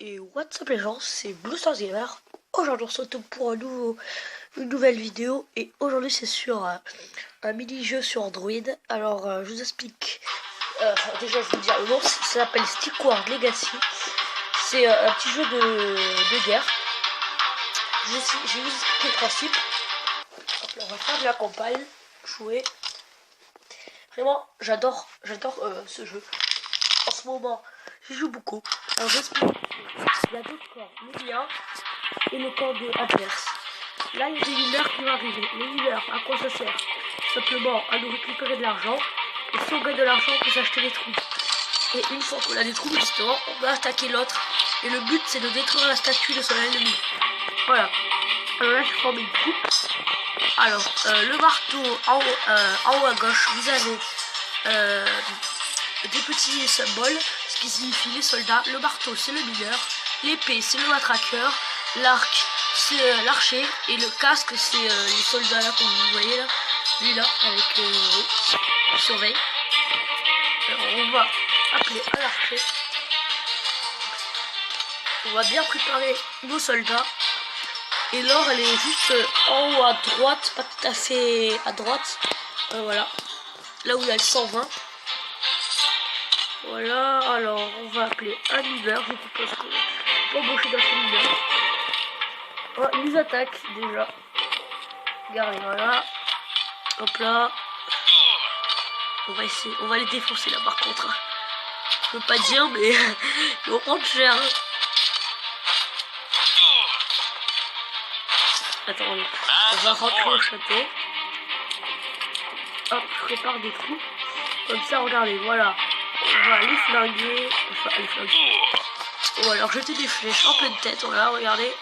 Et what's up les gens, c'est Blue Stars Gamer. Aujourd'hui on se retrouve pour une nouvelle vidéo. Et aujourd'hui c'est sur un mini-jeu sur Android. Alors je vous explique. Déjà je vais vous dire le nom, ça s'appelle Stick Wars Legacy. C'est un petit jeu de guerre. Je vais vous expliquer le principe. Donc là, on va faire de la campagne, jouer. Vraiment j'adore ce jeu. En ce moment j'y joue beaucoup. Alors j'explique. Il y a deux corps, le mien et le corps de adverse. Là, il y a des mineurs qui vont arriver. Les mineurs, à quoi ça sert? Simplement à nous récupérer de l'argent. Et si on gagne de l'argent, on peut s'acheter des troupes. Et une fois qu'on a des troupes, justement, on va attaquer l'autre. Et le but, c'est de détruire la statue de son ennemi. Voilà. Alors là, je forme une troupe. Alors, le marteau, en haut à gauche, vous avez des petits symboles, ce qui signifie les soldats. Le marteau, c'est le mineur. L'épée, c'est le matraqueur. L'arc, c'est l'archer. Et le casque, c'est les soldats là, comme vous voyez là. Lui là, avec surveille. Alors, on va appeler à l'archer. On va bien préparer nos soldats. Et l'or, elle est juste en haut à droite, pas tout à fait à droite. Voilà. Là où il y a le 120. Voilà, alors on va appeler un mineur. Je suppose que pas embaucher dans ce mineur. Voilà, ils nous attaquent déjà. Regardez, voilà. Hop là. On va essayer, on va les défoncer là par contre. Je peux pas dire, mais ils vont prendre cher. Attends, on va rentrer au château. Hop, je prépare des trous. Comme ça, regardez, voilà. On va les flinguer. Enfin, les flinguer. On va leur jeter des flèches en pleine tête. Voilà, regardez.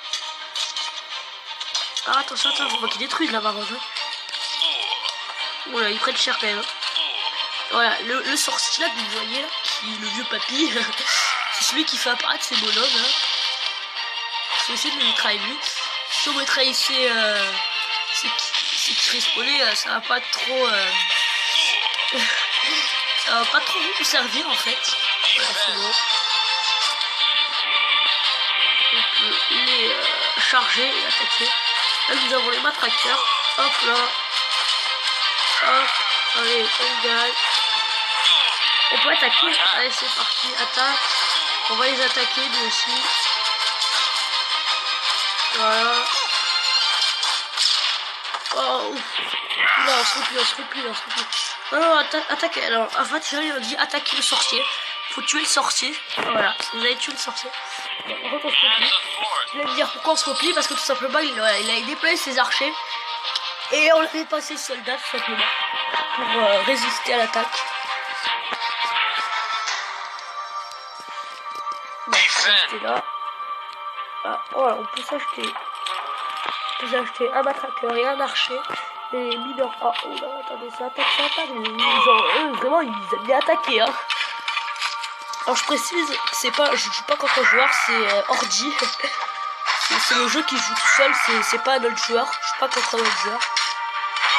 Ah, attention, faut pas qu'ils détruisent là-bas. Voilà, ils prennent cher quand même. Voilà, le sorcier là que vous voyez là, qui est le vieux papy. C'est celui qui fait apparaître ces bonhommes. Hein. Faut essayer de le mitrailler lui. Si on mitraillait c'est qui respawner, ça va pas trop. Ça va pas trop vous servir en fait. Voilà, c'est bon. On peut les charger et attaquer. Là nous avons les matraqueurs. Hop là. Hop. Allez, on gagne. On peut attaquer. Allez, c'est parti. Attaque. On va les attaquer nous aussi. Voilà. Oh ouf. Là, on se replie. Non, attaquez. Alors, en fait, j'ai dit attaquer le sorcier. Faut tuer le sorcier. Voilà, vous avez tué le sorcier. Par contre, on se replie. Je vais vous dire pourquoi on se replie. Parce que tout simplement, il a déployé ses archers. Et on a fait passer le soldat, tout simplement. Pour résister à l'attaque. Bon, on va là. Ah, voilà, on peut s'acheter. Un matraqueur et un archer. Et les mineurs. Oh là, attendez, ça attaque. Vraiment, ils aiment bien attaquer. Hein. Alors, je précise, c'est pas, je joue pas contre un joueur, c'est Ordi. C'est le jeu qui joue tout seul, c'est pas un autre joueur. Je joue pas contre un autre joueur.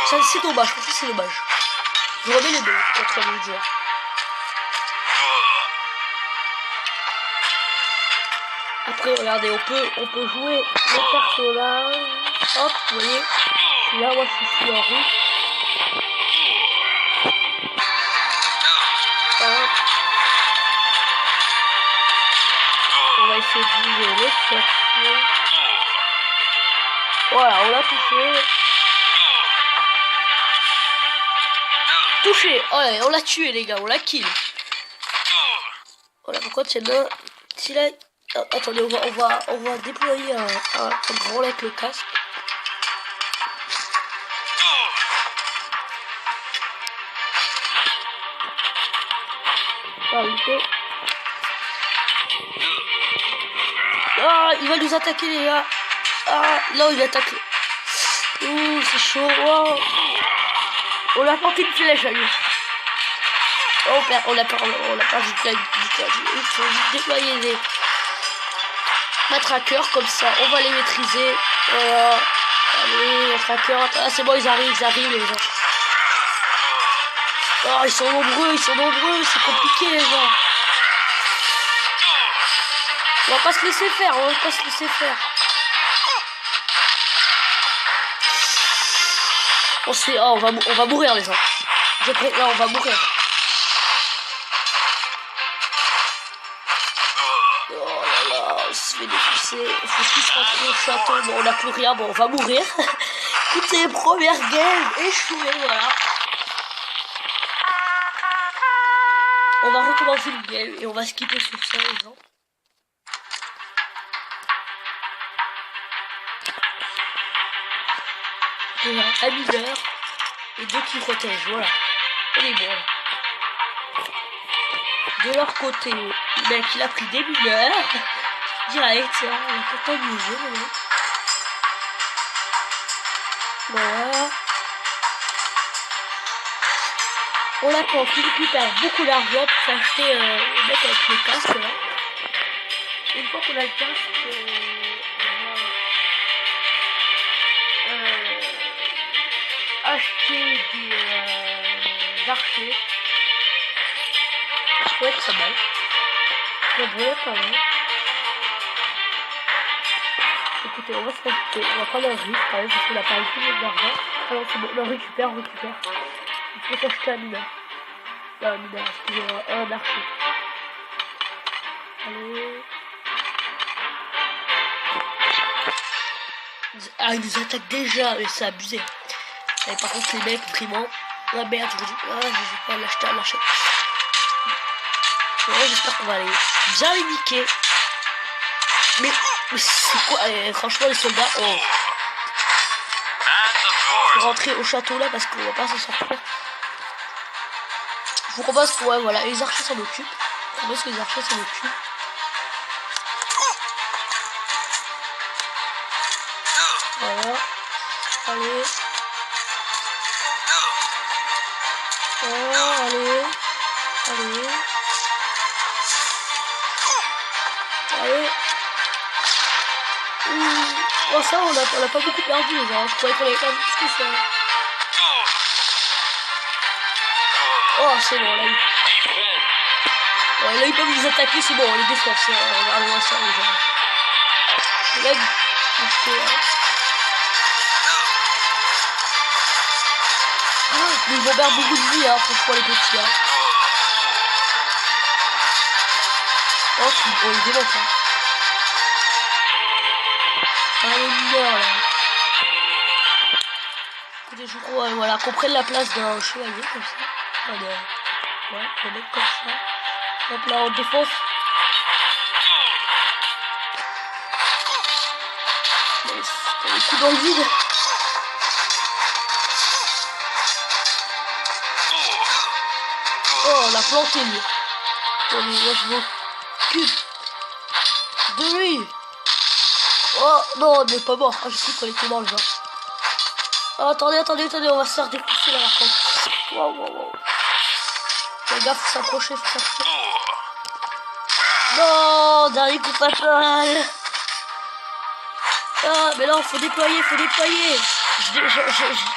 Ça, c'est dommage, franchement, c'est dommage. Je remets les deux contre un autre joueur. Après, regardez, on peut jouer le personnage. Hop, vous voyez. Là, moi, je suis en rouge. Hop. On va essayer de viser le chercher. Voilà, on l'a touché. Touché. Oh, ouais, on l'a tué, les gars, on l'a kill. Voilà, pourquoi c'est là. Si là. Attendez, on va déployer un grand avec le casque. Ah, il va nous attaquer les gars. Ah, là il attaque. Ouh, c'est chaud. Wow. On a porté une flèche à lui. Oh, on a perdu il faut déployer des matraqueurs comme ça. On va les maîtriser. Voilà. Allez, matraqueurs. Ah, c'est bon, ils arrivent les gens. Oh, ils sont nombreux, c'est compliqué les gens. On va pas se laisser faire, on va pas se laisser faire. On se fait... Oh, on va mourir les gens. Là, on va mourir. Oh là là, on se fait défoncer. Il faut tous rentrer au château. Bon, on a plus rien, bon, on va mourir. Écoutez, première game, échouée, voilà. On va recommencer le game et on va skipper sur ça les gens. Voilà, un mineur et deux qui protègent, voilà. On est bon. De leur côté, le mec il a pris des mineurs. Direct, il a pourtant du jeu, le mec. Voilà. On l'attend, il récupère beaucoup d'argent pour s'acheter le mec avec le casque là. Et une fois qu'on a le casque, on va acheter des archers. Ça peut être pas mal. Ça peut être pas mal. Écoutez, on va se rajouter. On va prendre un riz quand même parce qu'on a pas eu tout d'argent. Alors c'est bon, on récupère. Il faut s'acheter un mineur. Non, un mineur, excusez-moi, un archer. Allez. Ah, ils nous attaquent déjà, mais c'est abusé. Et par contre, les mecs, vraiment, la merde, je vous dis, ah, je vais pas l'acheter à l'achat. Ouais, j'espère qu'on va aller bien les niquer. Mais c'est quoi, franchement, les soldats, oh. Faut rentrer au château là parce qu'on va pas s'en sortir. Faut qu'on passe, ouais, voilà, les archers s'en occupent. On passe que les archers s'en occupent. Voilà. Allez. Oh, allez. Allez. Allez. Oh, ça, on a pas beaucoup perdu, les gens. Je croyais qu'on avait perdu plus que ça. Oh, c'est bon, là, là, ils peuvent nous attaquer, c'est bon, on les défonce. Regardez-moi ça, les gens. Là, mais ils vont perdre beaucoup de vie, hein, franchement, les petits, hein. Oh, on les démonte, hein. Ah, les mineurs, là. Écoutez, je crois, voilà, qu'on prenne la place d'un chevalier, comme ça. Ouais, on est comme ça. Hop là, on défonce. Les coups dans le vide. Oh, on a planté lui. Bon, moi je m'occupe de lui. Oh non, on n'est pas mort. Ah, je sais qu'on était mort, les gens. Oh, attendez, on va se faire décousser là par contre. Wow. Fais gaffe, faut s'approcher. Non, dernier coup fatal. Ah, mais non, faut déployer.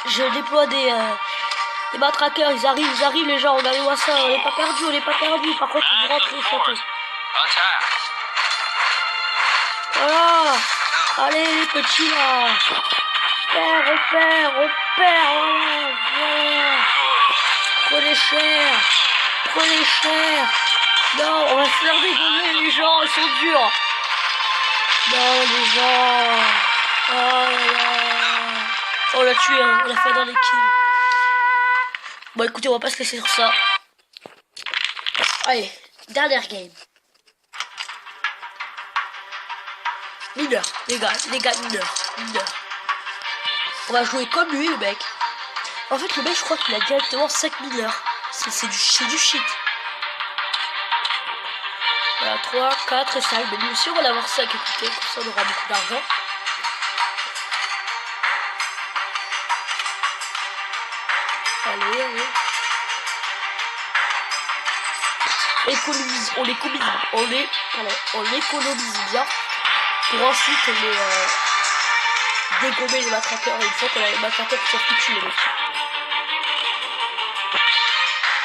Je déploie des matraqueurs, ils arrivent les gens, regardez-moi ça, on n'est pas perdu. Par contre, on rentre au château. Voilà. Allez, les petits là. Repère, voilà. Prenez cher. Non, on va se faire dégommer, les gens, ils sont durs. Non, les gens. Oh là là. On l'a tué, hein. On l'a fait dans les kills. Bon, écoutez, on va pas se laisser sur ça. Allez, dernière game. Mineur, les gars, mineur. On va jouer comme lui, le mec. En fait, le mec, je crois qu'il a directement 5 mineurs. C'est du shit. Voilà, 3, 4 et 5. Mais nous aussi, on va l'avoir 5, écoutez. Comme ça, on aura beaucoup d'argent. Allez. On économise bien. Pour ensuite les dégommer les matraqueurs. Et une fois qu'on a les matraqueurs qui sont foutus, les mecs.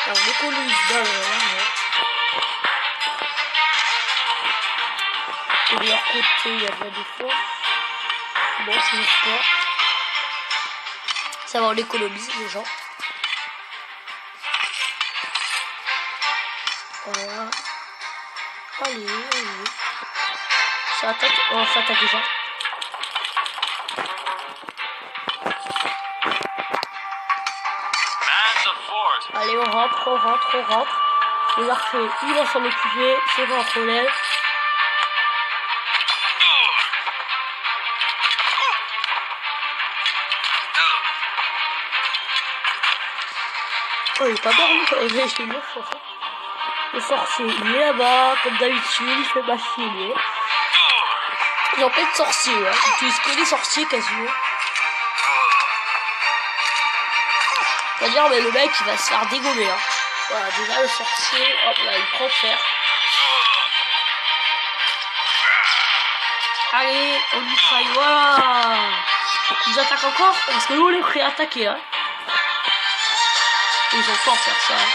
Alors, on économise bien l'argent. Et de leur côté, il y a de la défense. Bon, c'est juste pas. Ça va, on économise les gens. Voilà. Allez, allez. Ça attaque. Oh, ça attaque déjà. Allez, on rentre, on rentre, on rentre. Les archers, ils vont s'en occuper. C'est pas un problème. Oh, il est pas dormi. Le sorcier, il est là-bas. Comme d'habitude, il fait machiner. Ils ont plein de sorciers, hein. Ils utilisent que des sorciers quasiment. C'est-à-dire, mais le mec, il va se faire dégommer, hein. Voilà, déjà le sorcier, hop là, il prend fer. Allez, on y travaille, voilà. Ils attaquent encore, parce que nous, on est prêts à attaquer, hein. Ils ont peur de faire ça, hein.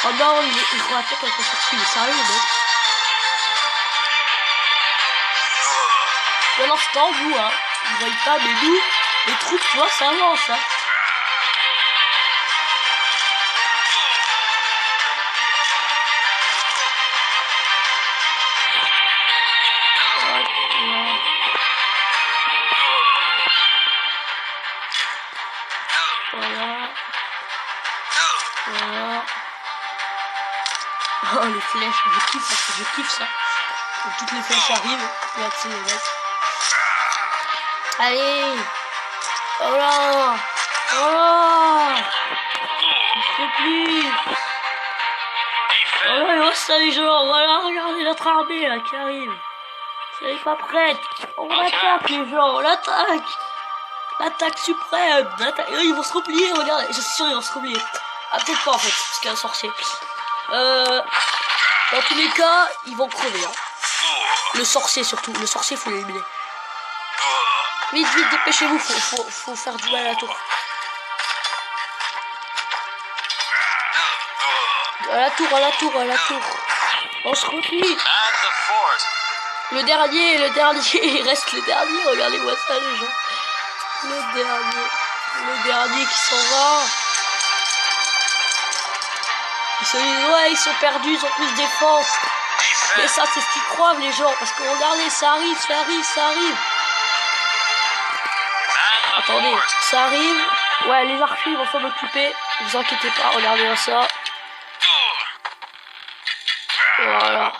Oh non, ils vont attaquer avec le sorcier, mais sérieux, le mec. Pendant ce temps, vous, hein, ils voient pas, mais nous, les troupes, tu vois, ça avance, hein. Voilà. Voilà. Oh, les flèches, je kiffe parce que je kiffe ça. Donc, toutes les flèches arrivent. Regarde, c'est les mecs. Allez. Voilà. Voilà. Il fait plus. Voilà, et ça les gens. Voilà, regardez notre armée là qui arrive. Si elle est pas prête, on attaque les gens, on l'attaque. L'attaque suprême. Ils vont se replier, regardez, je suis sûr ils vont se replier. Ah, peut-être pas en fait, parce qu'il y a un sorcier. Dans tous les cas, ils vont crever. Hein. Le sorcier surtout, le sorcier faut l'éliminer. Vite, vite, dépêchez-vous, faut faire du mal à la tour. À la tour, à la tour, à la tour. On se replie. Le dernier, il reste le dernier, regardez-moi ça les gens. Le dernier qui s'en va. Ils se disent ouais, ils sont perdus, ils ont plus de défense. Mais ça c'est ce qu'ils croient les gens, parce que regardez, ça arrive, ça arrive, ça arrive. Attendez, ça arrive. Ouais, les archers vont s'en occuper. Ne vous inquiétez pas, regardez ça. Voilà.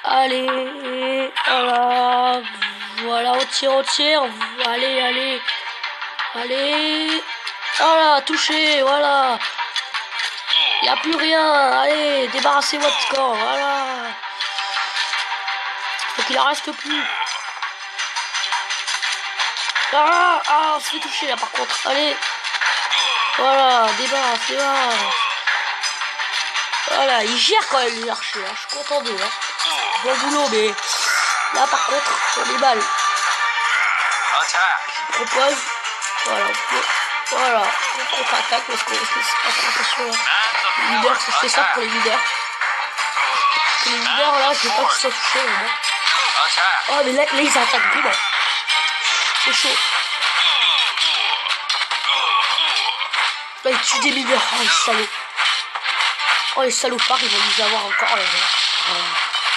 Allez, voilà. Voilà, on tire. Allez, allez. Allez. Voilà, touché, voilà. Il n'y a plus rien. Allez, débarrassez votre corps, voilà. Faut qu'il en reste plus. Ah, on se fait toucher là par contre. Allez. Voilà, débarrasse. Voilà, ils gèrent quand même les archers. Hein. Je suis content d'eux. Hein. Bon boulot, mais là par contre, sur les balles. Je propose. Voilà, on contre-attaque parce que attention. Les leaders, c'est ça pour les leaders. Parce que les leaders là, je veux pas qu'ils soient touchés. Oh, mais là ils attaquent vraiment. C'est chaud. Là, ils tuent des leaders. Oh, les salauds. Oh, les salopards, ils vont nous avoir encore, les gens.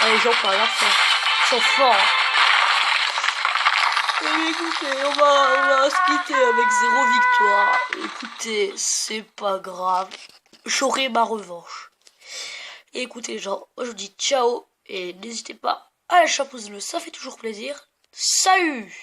Oh, les gens, par exemple, ils sont forts. Hein. Et écoutez, on va se quitter avec 0 victoire. Écoutez, c'est pas grave. J'aurai ma revanche. Et écoutez, les gens, moi, je vous dis ciao. Et n'hésitez pas à lâcher un pouce bleu, ça fait toujours plaisir. Salut!